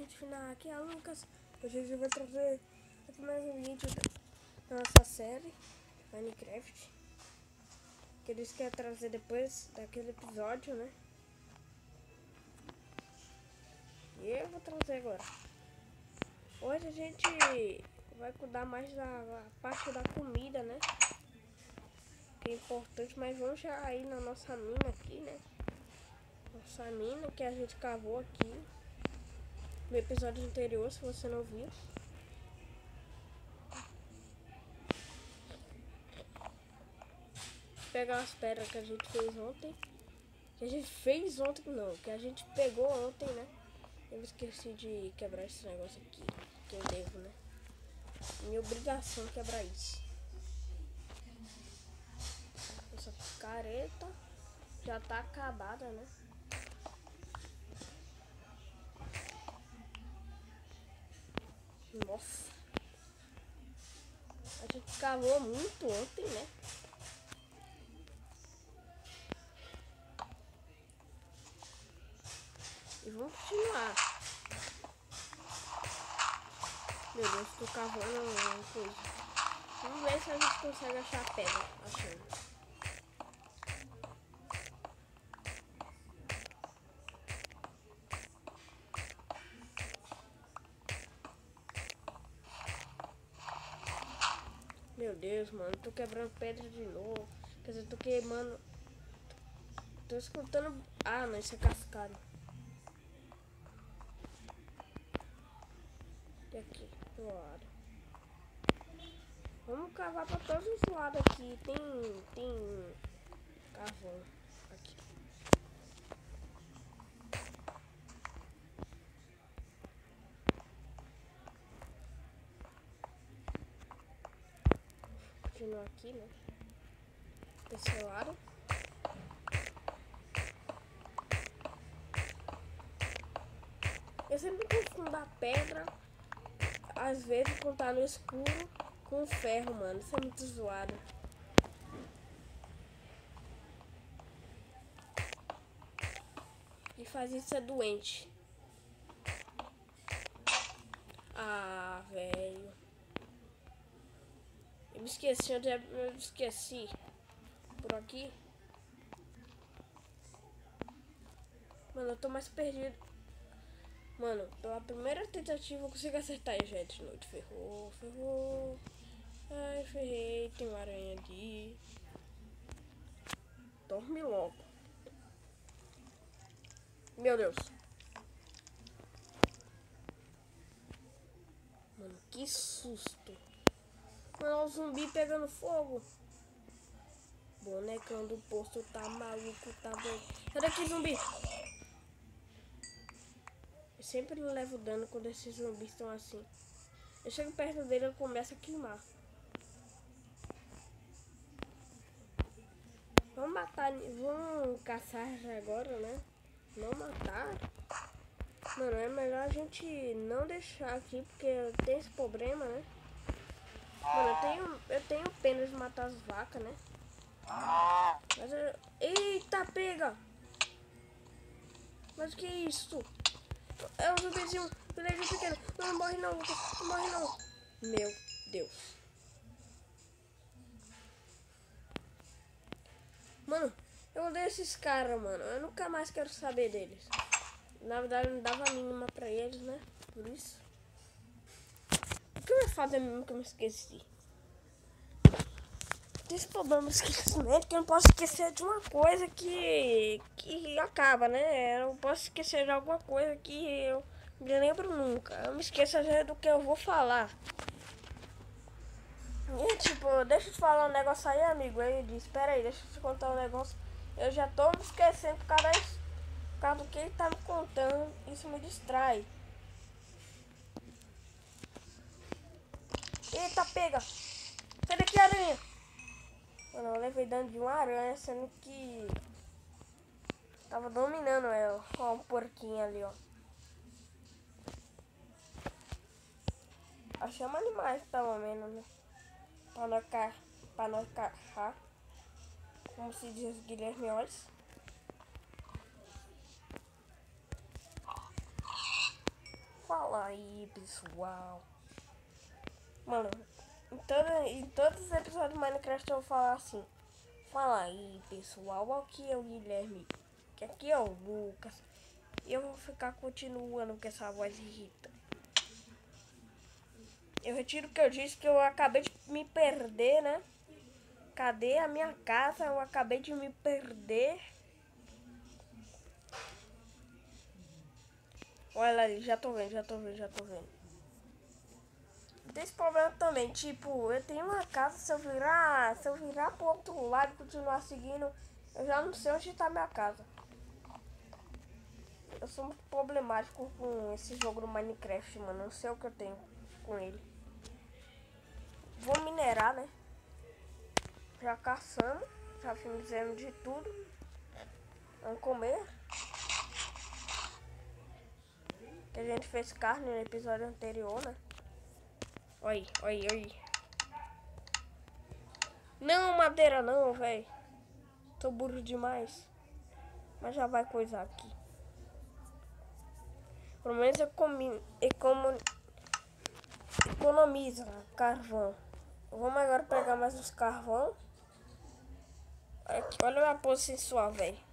gente final, aqui é a Lucas. Hoje a gente vai trazer aqui mais um vídeo da nossa série Minecraft, que eles querem trazer depois daquele episódio, né? E eu vou trazer agora. Hoje a gente vai cuidar mais da parte da comida, né? Que é importante, mas vamos já ir na nossa mina aqui, né? Nossa mina que a gente cavou aqui no episódio anterior, se você não viu. Pegar as pedras que a gente fez ontem. Que a gente fez ontem, não, que a gente pegou ontem, né? Eu esqueci de quebrar esse negócio aqui, que eu devo, né? Minha obrigação é quebrar isso. Essa careta já tá acabada, né? Nossa. A gente cavou muito ontem, né? E vamos continuar. Meu Deus, tô cavando uma coisa. Vamos ver se a gente consegue achar a pedra. Achando. Meu Deus, mano, tô quebrando pedra de novo. Quer dizer, tô queimando. Tô escutando. Ah, não, isso é cascalho. E aqui, do lado. Vamos cavar pra todos os lados aqui. Tem carvão aqui. Continua aqui, né? Desse lado. Eu sempre confundo a pedra, às vezes, quando tá no escuro, com o ferro, mano. Isso é muito zoado. E faz isso é doente. Ah, velho. Eu me esqueci, eu esqueci. Por aqui. Mano, eu tô mais perdido. Mano, pela primeira tentativa eu consigo acertar e já é de noite. Ferrou, ferrou. Ai, ferrei. Tem uma aranha ali. Dorme logo. Meu Deus. Mano, que susto. Mano, o zumbi pegando fogo. Bonecão do posto tá maluco, tá doido. Sai daqui, zumbi. Eu sempre levo dano quando esses zumbis estão assim. Eu chego perto dele e começo a queimar. Vamos matar, vamos caçar agora, né? Não matar. Mano, é melhor a gente não deixar aqui, porque tem esse problema, né? Mano, eu tenho pena de matar as vacas, né? Mas eu... Eita, pega! Mas o que é isso? É um zumbizinho, vilejo pequeno. Não, não morre não, Lucas. Não morre não. Meu Deus. Mano, eu odeio esses caras, mano. Eu nunca mais quero saber deles. Na verdade, eu não dava a mínima pra eles, né? Por isso. O que eu ia fazer mesmo que eu me esqueci? Tem esse problema de esquecimento que eu não posso esquecer de uma coisa que acaba, né? Eu não posso esquecer de alguma coisa que eu não lembro nunca. Eu me esqueço às vezes do que eu vou falar. E tipo, deixa eu te falar um negócio aí, amigo. Aí ele disse, espera aí, deixa eu te contar um negócio. Eu já tô me esquecendo por causa do que ele tá me contando. Isso me distrai. Eita, pega! Sai daqui, aranha! Mano, eu levei dano de uma aranha, sendo que tava dominando ela. Ó, um porquinho ali, ó. Achamos animais, pelo menos, né? Pra nós caçar. Como se diz os guilhermeões. Qual? Fala aí, pessoal. Mano, em todos os episódios do Minecraft eu vou falar assim. Fala aí, pessoal. Aqui é o Guilherme. Que aqui é o Lucas. E eu vou ficar continuando com essa voz irrita. Eu retiro o que eu disse, que eu acabei de me perder, né? Cadê a minha casa? Eu acabei de me perder. Olha ali, já tô vendo. Tem esse problema também, tipo, eu tenho uma casa, se eu virar pro outro lado e continuar seguindo, eu já não sei onde tá minha casa. Eu sou muito problemático com esse jogo do Minecraft, mano, não sei o que eu tenho com ele. Vou minerar, né? Já caçamos, já fizemos de tudo. Vamos comer. Que a gente fez carne no episódio anterior, né? Oi. Não, madeira não, velho. Tô burro demais. Mas já vai coisar aqui. Pelo menos economiza carvão. Vamos agora pegar mais uns carvão. Aqui, olha a minha pose sensual, velho.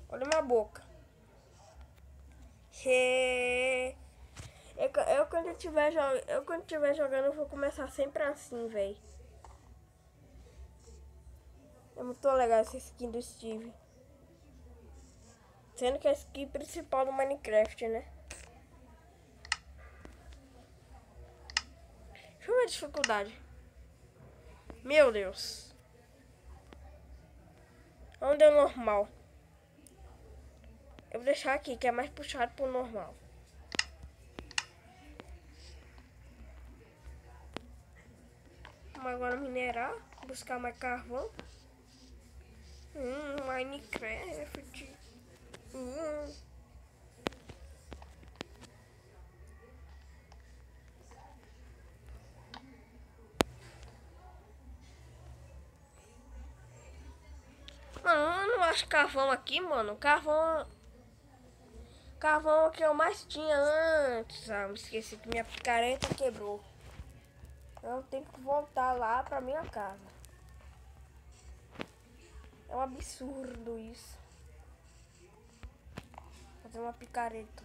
Olha minha boca. Quando eu estiver jogando, eu vou começar sempre assim, velho. É muito legal essa skin do Steve. Sendo que é a skin principal do Minecraft, né? Deixa eu ver a dificuldade. Meu Deus. Onde é o normal? Eu vou deixar aqui, que é mais puxado pro normal. Vamos agora minerar, buscar mais carvão. Minecraft. Mano, eu não acho carvão aqui, mano. Carvão que eu mais tinha antes. Ah, me esqueci que minha picareta quebrou. Eu tenho que voltar lá pra minha casa. É um absurdo isso. Fazer uma picareta.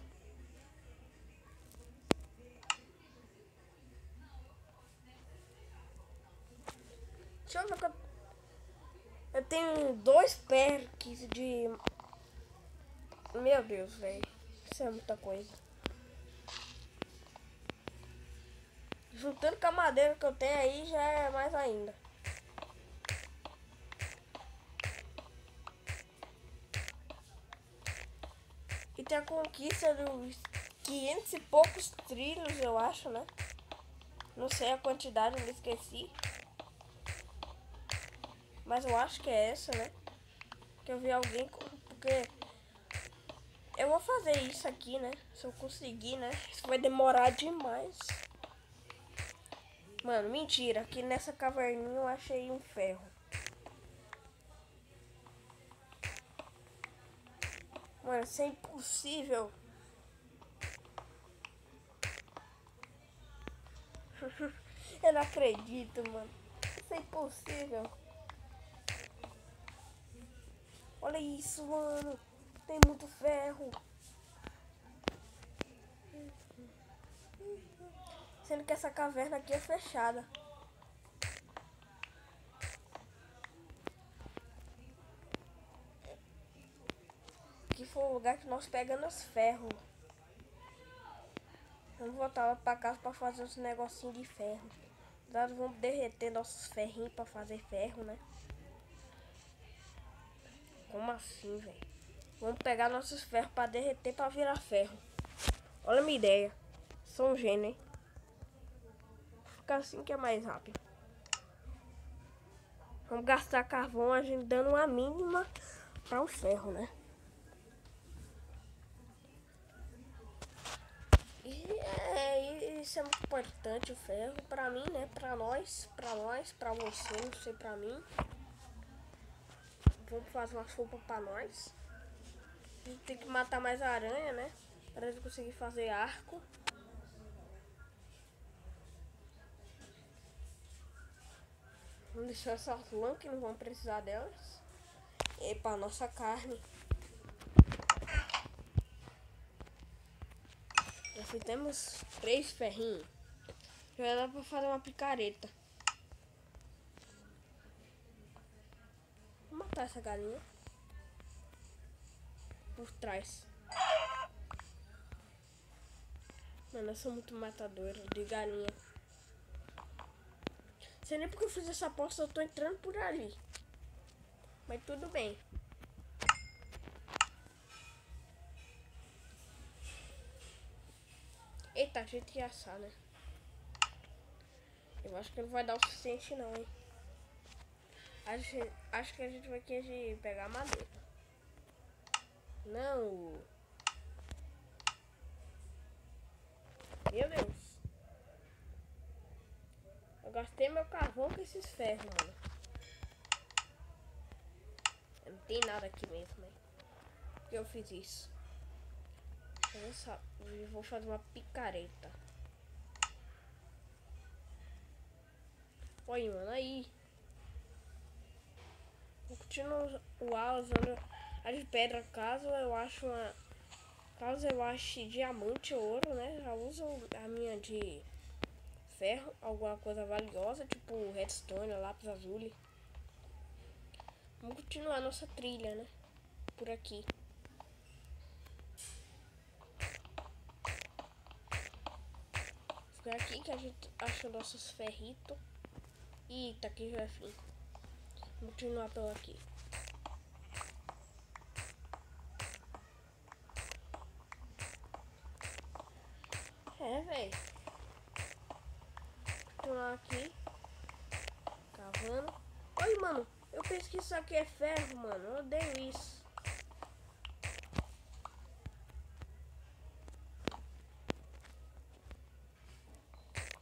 Deixa eu ver que eu tenho 2 perks de... Meu Deus, velho. Isso é muita coisa. Juntando com a madeira que eu tenho aí, já é mais ainda. E tem a conquista dos 500 e poucos trilhos, eu acho, né? Não sei a quantidade, eu me esqueci. Mas eu acho que é essa, né? Que eu vi alguém... Porque eu vou fazer isso aqui, né? Se eu conseguir, né? Isso vai demorar demais. Mano, mentira. Aqui nessa caverninha eu achei um ferro. Mano, isso é impossível. Eu não acredito, mano. Isso é impossível. Olha isso, mano. Tem muito ferro. Sendo que essa caverna aqui é fechada. Aqui foi o lugar que nós pegamos ferro. Vamos voltar lá pra casa pra fazer uns negocinhos de ferro. Nós vamos derreter nossos ferrinhos pra fazer ferro, né? Como assim, velho? Vamos pegar nossos ferros pra derreter pra virar ferro. Olha a minha ideia. Sou um gênio, hein? Fica assim que é mais rápido. Vamos gastar carvão, a gente dando uma mínima para o ferro, né? E isso é muito importante, o ferro, pra mim, né? Pra nós, pra você, não sei, pra mim. Vamos fazer uma sopa pra nós. A gente tem que matar mais aranha, né? Para gente conseguir fazer arco. Vamos deixar essas lã que não vão precisar delas. E para nossa carne. Já fizemos 3 ferrinhos. Já dá para fazer uma picareta. Vou matar essa galinha. Por trás. Mano, eu sou muito matadora de galinha. Sei nem porque eu fiz essa aposta, eu tô entrando por ali. Mas tudo bem. Eita, a gente ia assar, né? Eu acho que não vai dar o suficiente não, hein? Acho que a gente vai querer pegar madeira. Não. Meu Deus. Eu gastei meu carvão com esses ferros, mano. Não tem nada aqui mesmo, né? Por que eu fiz isso? Eu vou fazer uma picareta. Olha, mano, aí. Vou continuar usando as pedras caso eu ache diamante ou ouro, né? Já uso a minha de ferro, alguma coisa valiosa, tipo redstone, lápis azul. Vamos continuar nossa trilha, né? Por aqui. Foi aqui que a gente achou nossos ferritos. E tá aqui já é fim. Vamos continuar pelo aqui. É, velho. Continuar aqui. Cavando. Oi, mano. Eu penso que isso aqui é ferro, mano. Eu odeio isso.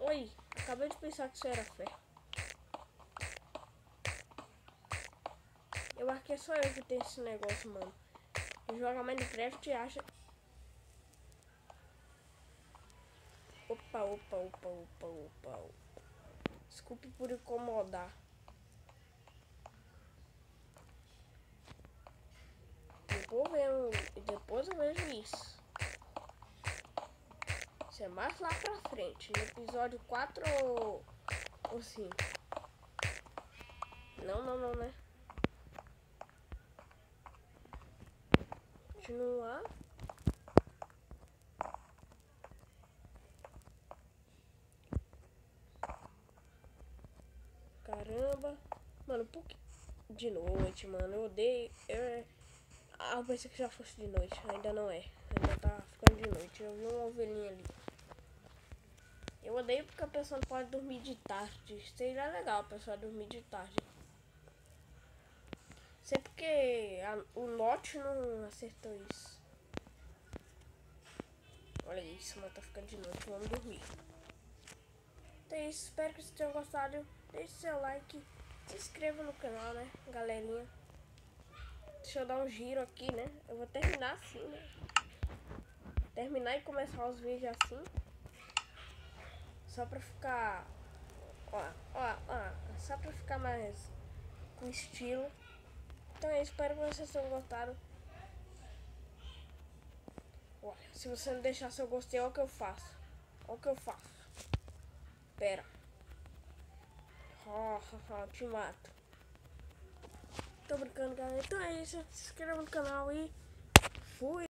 Oi. Acabei de pensar que isso era ferro. Eu acho que é só eu que tenho esse negócio, mano. Joga Minecraft e acha... Opa. Desculpe por incomodar. Depois eu vejo isso. Isso é mais lá pra frente. No episódio 4 ou 5. Não, né? Continuar. Caramba. Mano, por que... De noite, mano. Eu odeio... eu pensei que já fosse de noite. Ainda não é. Ainda tá ficando de noite. Eu vi uma ovelhinha ali. Eu odeio porque a pessoa não pode dormir de tarde. Seria legal a pessoa dormir de tarde. Sei porque o Note não acertou isso. Olha isso, mano. Tá ficando de noite. Vamos dormir. Então é isso. Espero que vocês tenham gostado. Deixe seu like. Se inscreva no canal, né, galerinha. Deixa eu dar um giro aqui, né? Eu vou terminar assim, né? Terminar e começar os vídeos assim. Só pra ficar... Ó. Só pra ficar mais com estilo. Então é isso. Espero que vocês tenham gostado. Olha, se você não deixar seu gostei, olha o que eu faço. Pera. Te mato. Tô brincando, galera. Então é isso. Se inscreva no canal e fui.